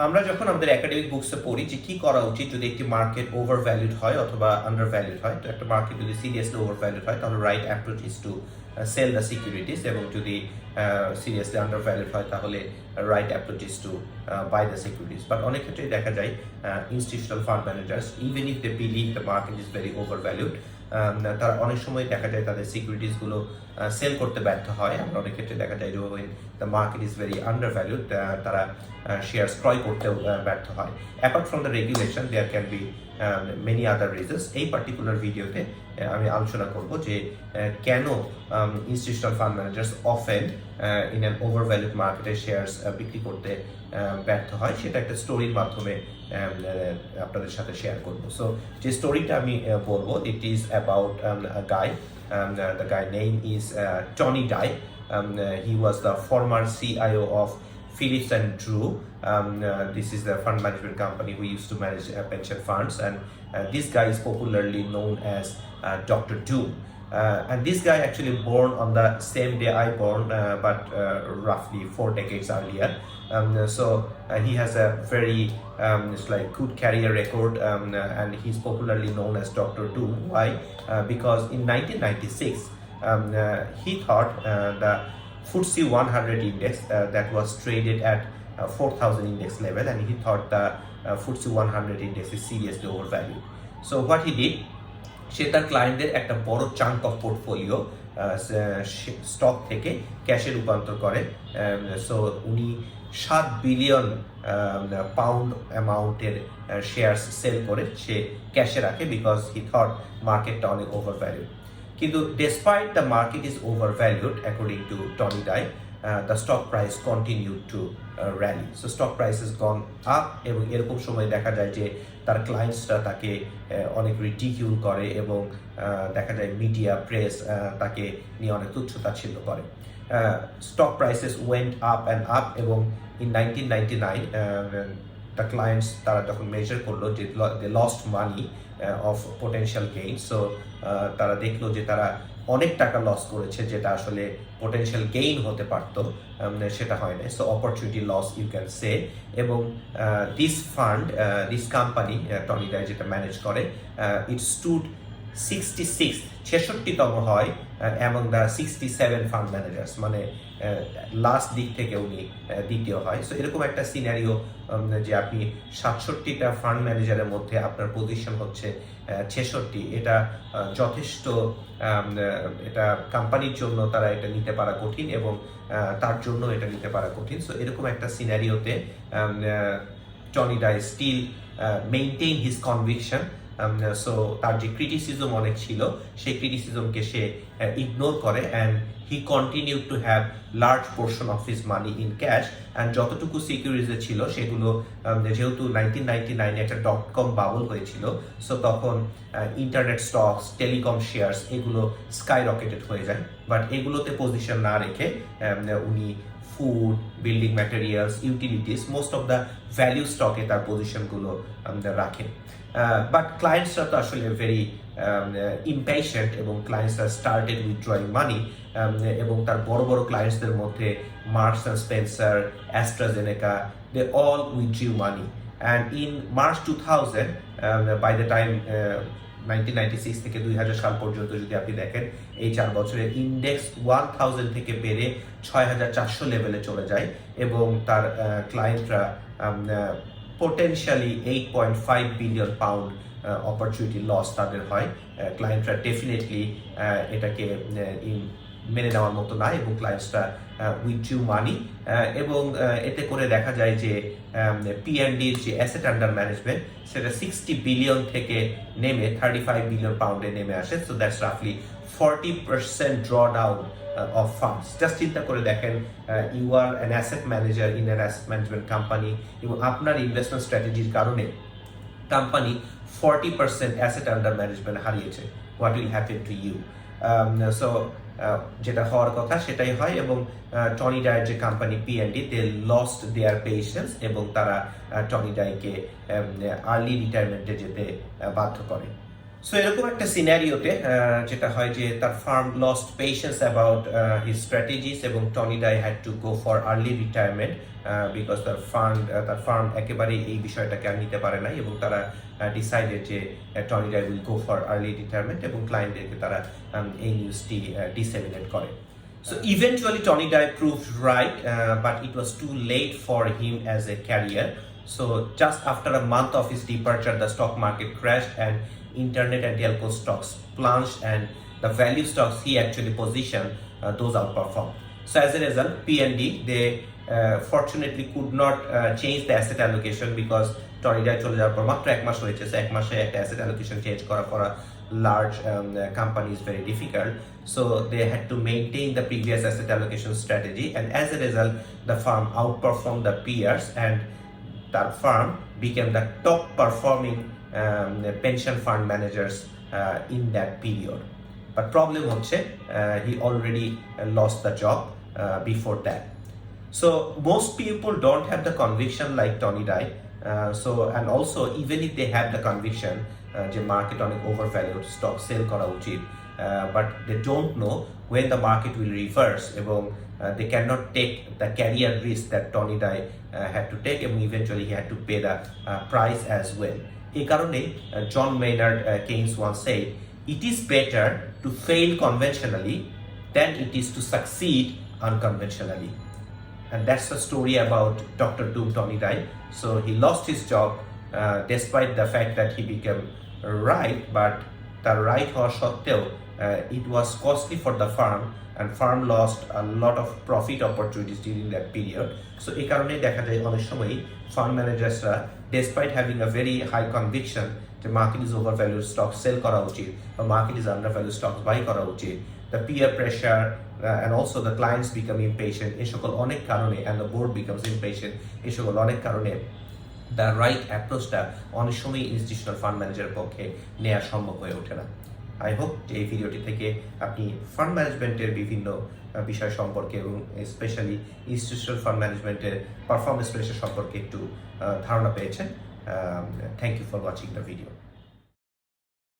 আমরা যখন আমাদের একাডেমিক বুকসে পড়ি যে কি করা উচিত যদি একটি মার্কেট ওভারভ্যালুড হয় অথবা আন্ডারভ্যালুড হয়, তো একটা মার্কেট যদি সিরিয়াসলি ওভারভ্যালুড হয় তাহলে right approach is to sell the securities, এবং যদি সিরিয়াসলি আন্ডারভ্যালুড হয় তাহলে right approach is to buy the securities. But অনেক ক্ষেত্রেই দেখা যায় institutional fund managers even if they believe the market is very overvalued, তারা অনেক সময় দেখা যায় তাদের সিকিউরিটিসগুলো সেল করতে ব্যর্থ হয়। আমরা অনেক ক্ষেত্রে দেখা যায় যে when the market is very undervalued তারা শেয়ার ক্রয় করতেও ব্যর্থ হয়। Apart from the regulation there can be many other reasons. এই পার্টিকুলার ভিডিওতে আমি আলোচনা করব যে কেন institutional fund managers often in an overvalued মার্কেটে শেয়ারস বিক্রি করতে ব্যর্থ হয়, সেটা একটা স্টোরির মাধ্যমে আপনাদের সাথে শেয়ার করবো। সো যে স্টোরিটা আমি বলবো, it is about a guy. The guy name is Tony Dye. He was the former CIO of Phillips and Drew. This is the fund management company who used to manage pension funds, and this guy is popularly known as Dr. Doom. And this guy actually born on the same day I born, but roughly 4 decades earlier. He has a very it's like good career record, and he's popularly known as Dr. Doom. Why? Because in 1996, he thought the FTSE 100 index that was traded at 4,000 index level, and he thought the FTSE 100 index is seriously overvalued. So what he did, সে তার ক্লায়েন্টদের একটা বড় chunk of portfolio stock থেকে ক্যাশে রূপান্তর করে। So উনি 7 billion pound অ্যামাউন্টের share sell করে সে ক্যাশে রাখে, বিকজ হি থট মার্কেটটা অনেক ওভারভ্যালুড। কিন্তু despite the market is overvalued according to Tony Dye, the stock price continued to rally. So stock price has gone up, এবং এরকম সময় দেখা যায় যে তার ক্লায়েন্টসরা তাকে অনেক রিডিকিউল করে, এবং দেখা যায় মিডিয়া প্রেস তাকে নিয়ে অনেক তুচ্ছ-তাচ্ছিল্য করে। Stock prices went up and up, এবং ইন 1999 দ্য ক্লায়েন্টস তারা যখন মেজার করলো যে they lost money of potential gain. So তারা দেখলো যে তারা অনেক টাকা লস করেছে, যেটা আসলে পোটেনশিয়াল গেইন হতে পারতো, সেটা হয় না। So opportunity loss you can say. এবং this fund, this company Tony Dye যেটা ম্যানেজ করে, ইট স্টুড 66তম হয় অ্যামং দ্য 67 ফান্ড ম্যানেজার্স, মানে লাস্ট দিক থেকে উনি দ্বিতীয় হয়। সো এরকম একটা সিনারিও যে আপনি 67টা ফান্ড ম্যানেজারের মধ্যে আপনার পজিশন হচ্ছে 66, এটা যথেষ্ট, এটা কোম্পানির জন্য তারা এটা নিতে পারা কঠিন, এবং তার জন্য এটা নিতে পারা কঠিন। সো এরকম একটা সিনারিওতে Tony Dye still maintain his conviction. So তার যে ক্রিটিসিজম অনেক ছিল, সেই ক্রিটিসিজমকে সে ইগনোর করে, and he continue to have large portion of his money in cash. And যতটুকু সিকিউরিটিজে ছিল সেগুলো, যেহেতু 1999 একটা .com বাবল হয়েছিল, সো তখন ইন্টারনেট স্টকস, টেলিকম শেয়ার্স এগুলো স্কাই রকেটেড হয়ে যায়। বাট এগুলোতে পজিশন না রেখে উনি food, building materials, utilities, most of the value স্টকে তার পজিশনগুলো রাখেন। বাট ক্লায়েন্টসরা তো আসলে ভেরি ইম্পেশেন্ট, এবং ক্লায়েন্টসরা স্টার্টেড উইথড্রয়িং মানি, এবং তার বড় বড় ক্লায়েন্টসদের মধ্যে Marks and Spencer, AstraZeneca, they all withdrew money. And in March 2000, by the time 1996 থেকে 2000 সাল পর্যন্ত যদি আপনি দেখেন, এই 4 বছরের ইন্ডেক্স 1000 থেকে বেড়ে 6400 লেভেলে চলে যায়, এবং তার ক্লায়েন্টরা potentially 8.5 billion pound opportunity loss তাদের হয়। ক্লায়েন্টরা ডেফিনেটলি এটাকে মেনে নেওয়ার মতো না, এবং ক্লায়েন্টসরা উইথড্রু মানি, এবং এতে করে দেখা যায় যে পিএনডির যে অ্যাসেট আন্ডার ম্যানেজমেন্ট, সেটা 60 বিলিয়ন থেকে নেমে 35 বিলিয়ন পাউন্ডে নেমে আসে। সো দ্যাটস রাফলি 40% draw down of funds. Just চিন্তা করে দেখেন, you are an asset manager in an asset management company, এবং আপনার ইনভেস্টমেন্ট স্ট্র্যাটেজির কারণে কোম্পানি 40% অ্যাসেট আন্ডার ম্যানেজমেন্ট হারিয়েছে। What will happen to you? So যেটা হওয়ার কথা সেটাই হয়, এবং টনি ডায়ের যে company PND, they lost their patience, এবং তারা টনি ডাইকে আর্লি রিটায়ারমেন্টে যেতে বাধ্য করে। সো এরকম একটা সিনারিওতে যেটা হয় যে তার firm lost patience about his strategies, এবং Tony Dye had to go for early retirement because তার ফার্ম একেবারেই এই বিষয়টাকে আর নিতে পারে নাই এবং তারা ডিসাইডেড যে Tony Dye will go for early retirement এবং ক্লায়েন্টদেরকে তারা এই নিউজটি ডিসেমিনেট করে. So eventually Tony Dye proved right, but it was too late for him as a carrier. So just after a month of his departure, the stock market crashed and internet and telco stocks plunged, and the value stocks he actually positioned, those outperformed. So as a result, P&D, they fortunately could not change the asset allocation because Tony Dye চলে যাওয়ার পর মাত্র 1 মাস হয়েছে, এক মাসে একটা asset allocation change করা for a large company is very difficult. So they had to maintain the previous asset allocation strategy, and as a result, the firm outperformed the peers, and that firm became the top performing pension fund managers in that period. But problem হচ্ছে he already lost the job before that. So most people don't have the conviction like Tony Dye. And also even if they have the conviction যে market অনেক overvalued, stock sell করা উচিত, but they don't know when the market will reverse, এবং they can not take the career risk that Tony Dye had to take, এবং eventually he had to pay the price as well. এই কারণে John Maynard Keynes once said, it is better to fail conventionally than it is to succeed unconventionally. And that's the story about Dr. Doom Tony Dye. So he lost his job despite the fact that he became right, but the right হওয়া সত্ত্বেও it was costly for the firm, and firm lost a lot of profit opportunities during that period. So এই কারণে দেখা যায় অনেক সময় fund ম্যানেজার্সরা despite having a very high conviction যে market is overvalued, stock sell করা উচিত, বা market is undervalued, stock buy করা উচিত, the peer pressure and also the clients become impatient, এই সকল অনেক কারণে, and the board becomes impatient, এই সকল অনেক কারণে দ্য রাইট অ্যাপ্রোচটা অনেক সময় ইনস্টিটিউশনাল ফান্ড ম্যানেজারের পক্ষে নেওয়া সম্ভব হয়ে ওঠে না. আই হোপ যে এই ভিডিওটি থেকে আপনি ফান্ড ম্যানেজমেন্টের বিভিন্ন বিষয় সম্পর্কে এবং স্পেশালি ইনস্টিটিউশনাল ফান্ড ম্যানেজমেন্টের পারফরমেন্স রেশিও সম্পর্কে একটু ধারণা পেয়েছেন. Thank you for watching the video.